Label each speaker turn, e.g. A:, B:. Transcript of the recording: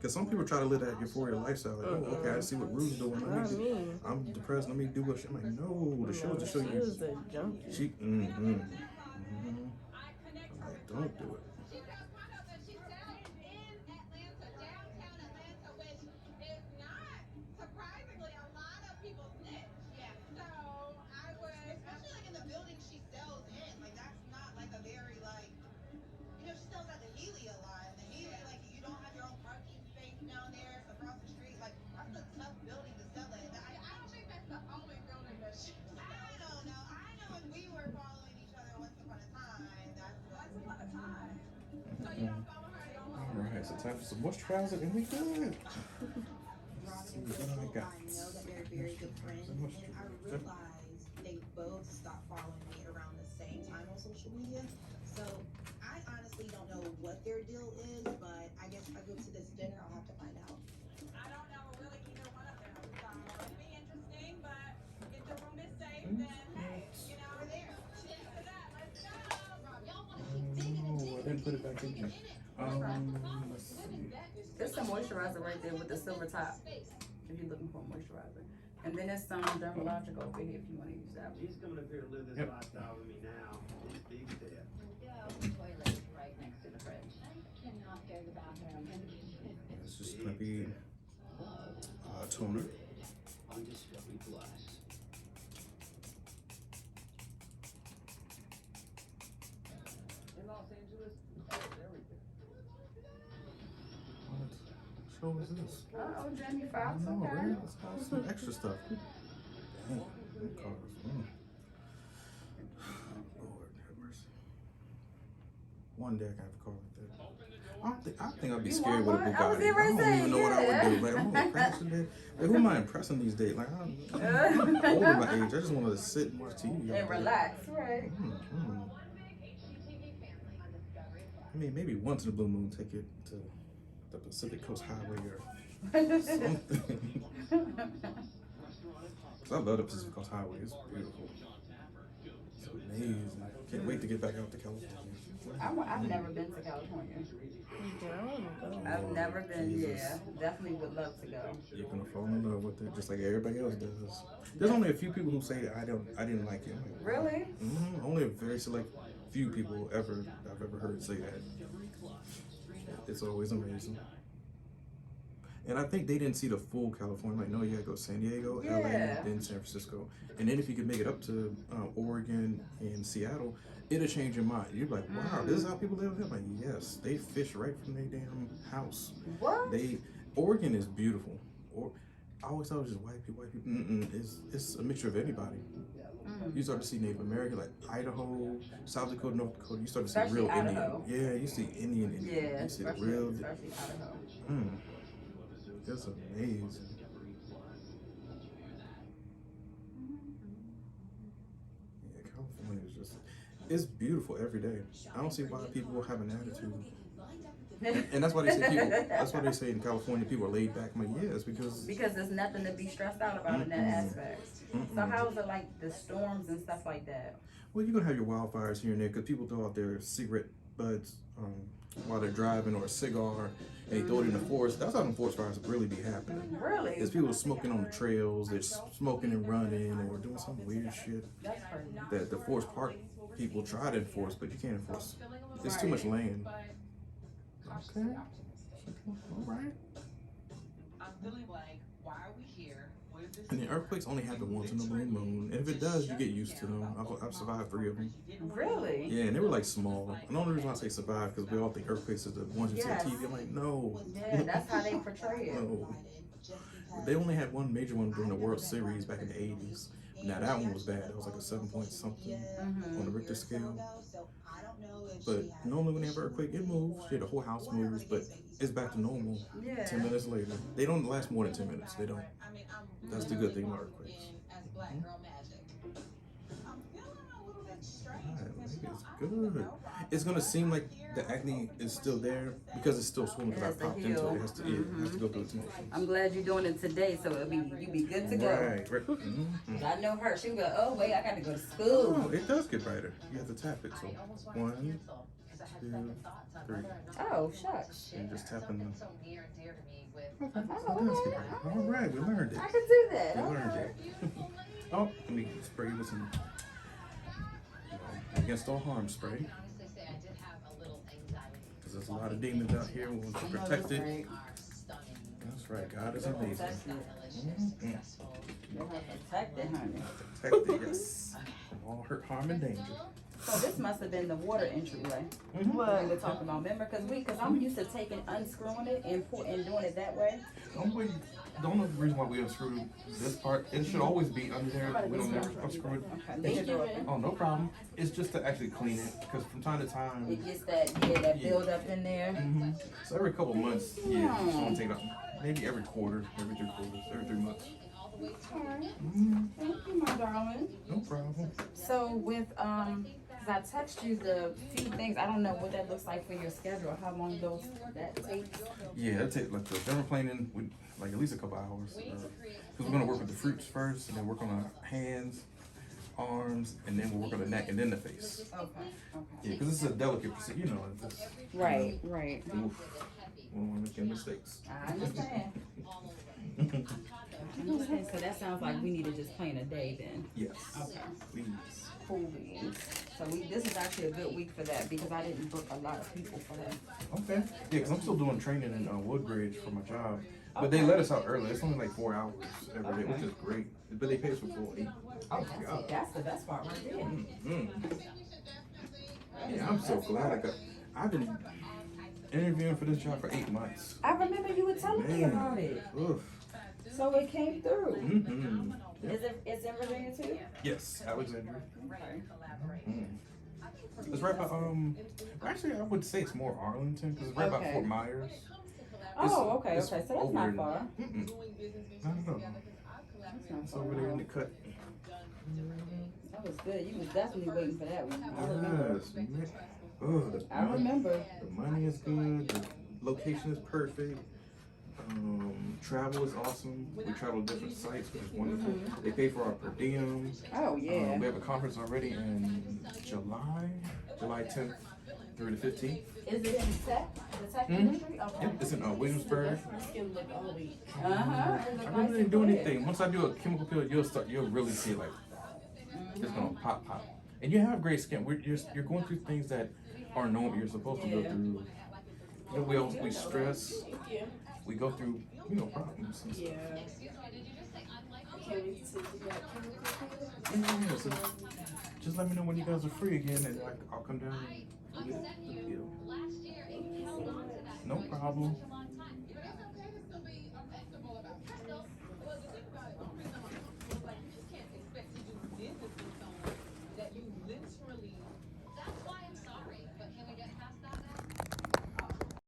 A: Because some people try to live that euphoria lifestyle. Like, oh, okay, I see what Rue's doing. I'm depressed. Let me do what she. I'm like, no, the show is to show you.
B: She was a junkie.
A: She, I'm like, don't do it. Alright, so time for some moisturizer and we good. Let's see what I got.
C: I know that they're very good friends, and I realized they both stopped following me around the same time on social media. So I honestly don't know what their deal is, but I guess if I go to this dinner, I'll have to find out.
D: I don't know really either one of them. So it'd be interesting, but if the room is safe, then hey, you know, we're there. Cheers to that. Let's go.
A: Oh, I didn't put it back in here. Let's see.
E: There's some moisturizer right there with the silver top, if you're looking for a moisturizer. And then there's some Dermalogic over here if you want to use that one.
F: He's coming up here to live this lifestyle with me now. He's big step.
G: The toilet is right next to the fridge. I cannot go to the bathroom.
A: This is going to be toner.
F: On Discovery Plus. In Los Angeles, everything.
A: What show is this?
E: Oh, Jamie Foxx,
A: No,
E: okay.
A: right? Let's have some extra stuff. Dang, them cars. Lord have mercy. One day I can have a car like that. I think I'd be scared with a Bugatti.
E: I was even
A: don't
E: saying,
A: even know what I
E: yeah.
A: would do. Like, I'm gonna crash today. Like, who am I impressing these days? Like, I'm older my age. I just want to sit and watch TV. all
E: And
A: day.
E: relax, right?
A: I mean, maybe once in a blue moon, take it to the Pacific Coast Highway or something. Cause I love the Pacific Coast Highway. It's beautiful. It's amazing. Can't wait to get back out to California.
E: I've never been to California. I've never been,
A: Jesus.
E: yeah. Definitely would love to go.
A: You're gonna fall in love with it, just like everybody else does. There's only a few people who say I didn't like it. Like,
E: Really?
A: Only a very select few people I've ever heard say that. It's always amazing. And I think they didn't see the full California. Like, no, you gotta go to San Diego, LA,
E: Yeah.
A: then San Francisco. And then if you could make it up to Oregon and Seattle, it'll change your mind. You're like, wow, this is how people live here. I'm like, yes, they fish right from their damn house.
E: What?
A: Oregon is beautiful. I always thought it was just white people. It's a mixture of everybody. You start to see Native American, like Idaho, South Dakota, North Dakota. You start to see
E: Especially
A: real
E: Idaho.
A: Indian. Yeah, you see Indian.
E: Yeah,
A: You see the
E: especially
A: real.
E: Idaho.
A: That's amazing. Yeah, California is just, it's beautiful every day. I don't see why people have an attitude. And that's why they say that's why they say in California people are laid back. I'm like, yeah, it's because
E: there's nothing to be stressed out about in that aspect. So how is it like the storms and stuff like that?
A: Well, you're gonna have your wildfires here and there because people throw out their cigarette butts while they're driving, or a cigar, and they throw it in the forest. That's how the forest fires really be happening.
E: Really?
A: There's people smoking on the trails, they're smoking and running, or doing some weird shit
E: That's crazy.
A: that the forest park people try to enforce, but you can't enforce. It's too much land. Okay. All right.
D: I'm feeling like, why are we here? What is this?
A: And the earthquakes only happen once in a blue moon. And if it does, you get used to them. I've survived 3 of them.
E: Really?
A: Yeah, and they were like small. And the only reason I say survive because we all think earthquakes are the ones you see on TV. I'm like, no.
E: Yeah, that's how they portray it.
A: No. They only had one major one during the World Series back in the 80s. Now that one was bad. It was like a 7 point something on the Richter scale. But normally when they have an earthquake, it moves. Yeah, the whole house moves, but it's back to normal.
E: Yeah.
A: 10 minutes later. They don't last more than 10 minutes. They don't. That's the good thing about earthquakes. It's good. It's gonna seem like the acne is still there because it's still swollen because I popped into it. It has to, it has to go through its motions.
E: I'm glad you're doing it today, so you be good to go.
A: Right.
E: 'Cause I know her. She go, oh wait, I got to go to school.
A: Oh, it does get brighter. You have to tap it. So 1, 2, 3.
E: Oh, shucks.
A: And just tapping the.
G: So near and dear to me with
A: Okay, fantastic. All right, we learned it.
E: I can do that.
A: We learned it. Oh, let me spray with some against all harm spray.
G: honestly say I did have a little anxiety.
A: Because there's a lot of demons out here. We want to protect it.
G: Are stunning.
A: That's right. God is amazing.
G: Delicious, successful.
E: You're protected, honey.
A: Protect it, yes. From all hurt, harm, and danger.
E: So this must have been the water entryway.
A: Mhm.
E: When we're talking about, remember? Because I'm used to taking, unscrewing it and doing it that way.
A: The only reason why we unscrew this part, it should always be under there. We don't never unscrew it.
E: Okay, leave the door open.
A: Oh, no problem. It's just to actually clean it, because from time to time.
E: It gets that build up in there.
A: Mm-hmm. So every couple months, yeah, just want to take it out. Maybe every quarter, every 3 quarters, every 3 months.
E: Alright.
A: Mm-hmm.
E: Thank you, my darling.
A: No problem.
E: So with, 'cause I text you the few things, I don't know what that looks like for your schedule, how long that takes.
A: Yeah, it takes like the dermaplaning, like at least a couple hours. Because we're gonna work with the fruits first, and then work on our hands, arms, and then we'll work on the neck, and then the face.
E: Okay.
A: Yeah, because this is a delicate procedure, you know. It's,
E: Right.
A: oof, we don't want to make any mistakes.
E: I understand. So that sounds like we need to just plan a day then.
A: Yes.
E: Okay.
A: Please.
E: Cool beans. So this is actually a good week for that because I didn't book a lot of people for that.
A: Okay. Yeah, because I'm still doing training in Woodbridge for my job. But they let us out early. It's only like 4 hours every day, which is great. But they pay us for full 8. Oh my God.
E: That's the best part right there.
A: Mm-hmm. Yeah, I'm so glad I've been interviewing for this job for 8 months.
E: I remember you were telling me
A: Man.
E: about it.
A: Oof.
E: So it came through.
A: Mm-hmm.
E: Is it in Virginia too?
A: Yes, Alexandria.
E: Okay.
A: Mm. It's right by actually I would say it's more Arlington because it's right by
E: Okay.
A: Fort Myers.
E: Oh, okay.
A: It's
E: So that's
A: over
E: not
A: in-
E: far.
A: Mm-mm. Not at all.
E: That's not
A: It's
E: far.
A: over there in the cut.
E: That was good. You was definitely waiting for that one. I remember.
A: Yes, man. Oh,
E: I remember.
A: The money is good. The location is perfect. Travel is awesome. We travel to different sites, which is wonderful. They pay for our per diem.
E: Oh yeah.
A: We have a conference already in July 10th through the 15th.
E: Is it in the tech
A: Mhm.
E: industry? Okay.
A: Yep, it's in Williamsburg.
E: Uh-huh.
A: I really didn't do anything. Once I do a chemical peel, you'll really see like it's gonna pop. And you have great skin. You're going through things that aren't normal. You're supposed to go through. You know, we stress. We go through problems. And stuff. Yeah, so just let me know when you guys are free again, and I'll come down and get the peel. No problem.